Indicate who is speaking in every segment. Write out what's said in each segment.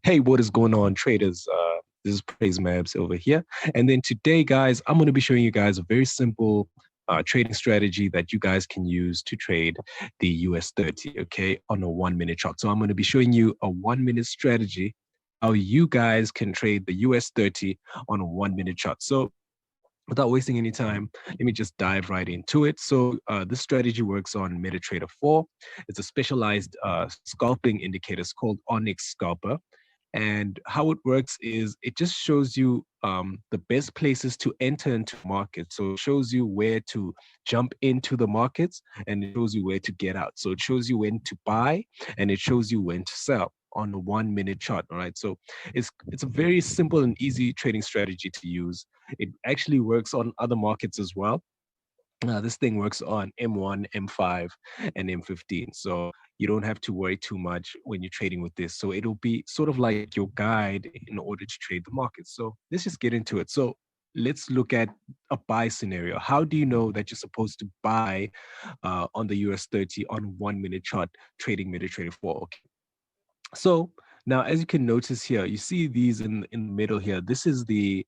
Speaker 1: Hey, what is going on, traders? This is Praise Mabs over here. And then today, guys, I'm going to be showing you guys a very simple trading strategy that you guys can use to trade the US30, okay, on a 1 minute chart. So I'm going to be showing you a 1 minute strategy, how you guys can trade the US30 on a 1 minute chart. So without wasting any time, let me just dive right into it. So this strategy works on MetaTrader 4. It's a specialized scalping indicator. It's called Onyx Scalper. And how it works is it just shows you the best places to enter into markets. So it shows you where to jump into the markets and it shows you where to get out. So it shows you when to buy and it shows you when to sell on a 1 minute chart. All right. So it's a very simple and easy trading strategy to use. It actually works on other markets as well. This thing works on M1, M5, and M15. So you don't have to worry too much when you're trading with this. So it'll be sort of like your guide in order to trade the market. So let's just get into it. So let's look at a buy scenario. How do you know that you're supposed to buy on the US30 on a 1 minute chart trading MetaTrader 4? Okay. So now, as you can notice here, you see these in the middle here. This is the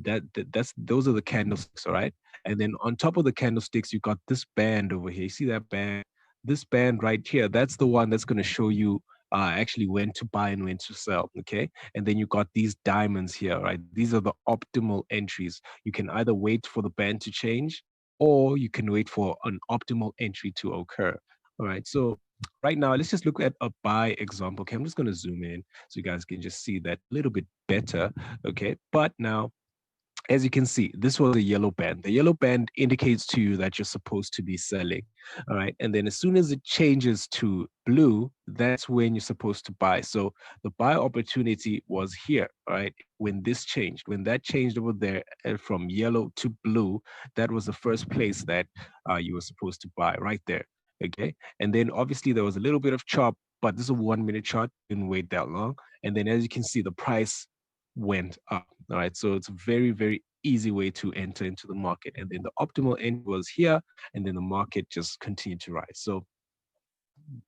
Speaker 1: that's those are the candlesticks, all right. And then on top of the candlesticks, you got this band over here. You see that band? This band right here. That's the one that's going to show you actually when to buy and when to sell. Okay. And then you got these diamonds here, right? These are the optimal entries. You can either wait for the band to change, or you can wait for an optimal entry to occur. All right. So right now, let's just look at a buy example. Okay, I'm just going to zoom in so you guys can just see that a little bit better. Okay, but now, as you can see, this was a yellow band. The yellow band indicates to you that you're supposed to be selling. All right, and then as soon as it changes to blue, that's when you're supposed to buy. So the buy opportunity was here. All right, when this changed, when that changed over there from yellow to blue, that was the first place that you were supposed to buy right there. Okay, and then obviously there was a little bit of chop, but this is a 1 minute chart, didn't wait that long. And then as you can see, the price went up. All right, so it's a very, very easy way to enter into the market. And then the optimal end was here, and then the market just continued to rise. So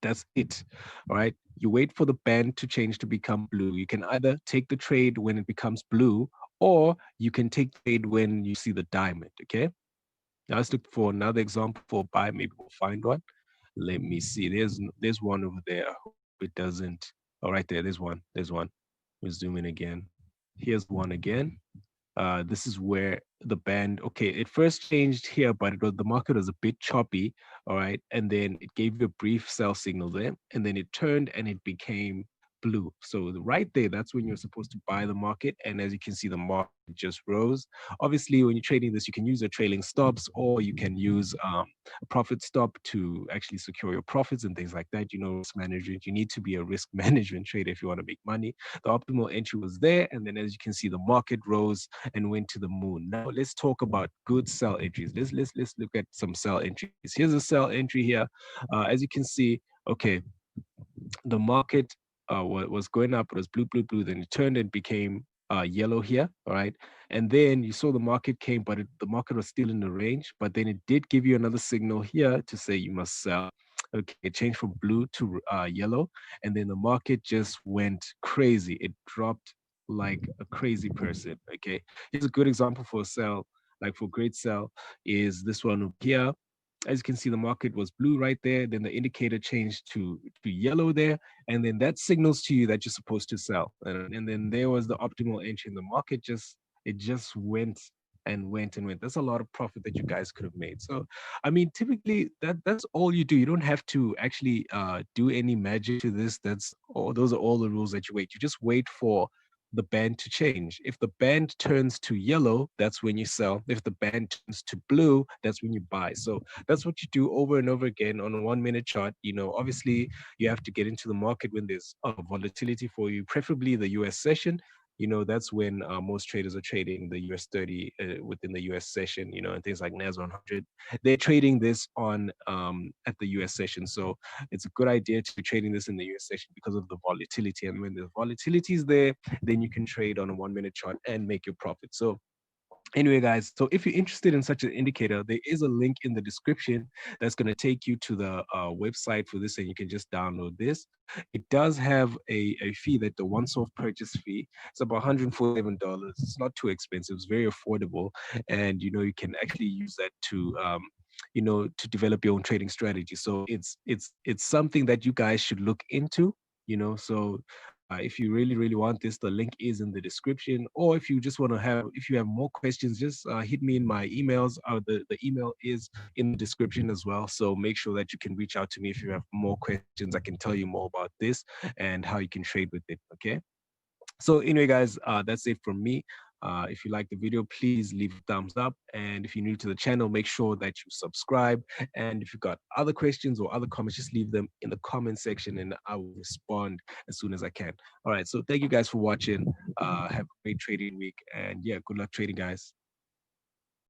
Speaker 1: that's it. All right, you wait for the band to change to become blue. You can either take the trade when it becomes blue, or you can take trade when you see the diamond. Okay, now let's look for another example for buy. Maybe we'll find one. Let me see. There's one over there. I hope it doesn't. Oh, right there. There's one. There's one. We'll zoom in again. Here's one again. This is where the band, okay, it first changed here, but the market was a bit choppy, all right, and then it gave you a brief sell signal there, and then it turned and it became blue. So right there, that's when you're supposed to buy the market, and as you can see, the market just rose. Obviously, when you're trading this, you can use your trailing stops, or you can use a profit stop to actually secure your profits and things like that. Risk management, you need to be a risk management trader if you want to make money. The optimal entry was there, and then as you can see, the market rose and went to the moon. Now let's talk about good sell entries. Let's look at some sell entries. Here's a sell entry here. As you can see, okay, the market was going up. It was blue, blue, blue. Then it turned and became yellow here. All right, and then you saw the market came, but the market was still in the range. But then it did give you another signal here to say you must sell. Okay, it changed from blue to yellow, and then the market just went crazy. It dropped like a crazy person. Okay, here's a good example for a sell, like for great sell, is this one here. As you can see, the market was blue right there. Then the indicator changed to yellow there, and then that signals to you that you're supposed to sell. And then there was the optimal entry, and the market just went and went and went. That's a lot of profit that you guys could have made. So, I mean, typically that's all you do. You don't have to actually do any magic to this. That's all. Those are all the rules that you wait. You just wait for the band to change. If the band turns to yellow, that's when you sell. If the band turns to blue, that's when you buy. So that's what you do over and over again on a 1 minute chart. Obviously you have to get into the market when there's volatility for you, preferably the US session. That's when most traders are trading the US30 within the US session, and things like NAS 100. They're trading this on at the US session. So it's a good idea to be trading this in the US session because of the volatility. And when the volatility is there, then you can trade on a 1 minute chart and make your profit. So Anyway, guys, so if you're interested in such an indicator, there is a link in the description that's going to take you to the website for this, and you can just download this. It does have a fee, that the once-off purchase fee. It's about $147. It's not too expensive. It's very affordable, and you can actually use that to to develop your own trading strategy. So it's something that you guys should look into. So if you really want this, the link is in the description. Or if you just want to if you have more questions, just hit me in my emails. The email is in the description as well. So make sure that you can reach out to me if you have more questions. I can tell you more about this and how you can trade with it. Okay. So anyway, guys, that's it from me. If you like the video, please leave a thumbs up. And if you're new to the channel, make sure that you subscribe. And if you've got other questions or other comments, just leave them in the comment section and I will respond as soon as I can. All right. So thank you guys for watching. Have a great trading week. And yeah, good luck trading, guys.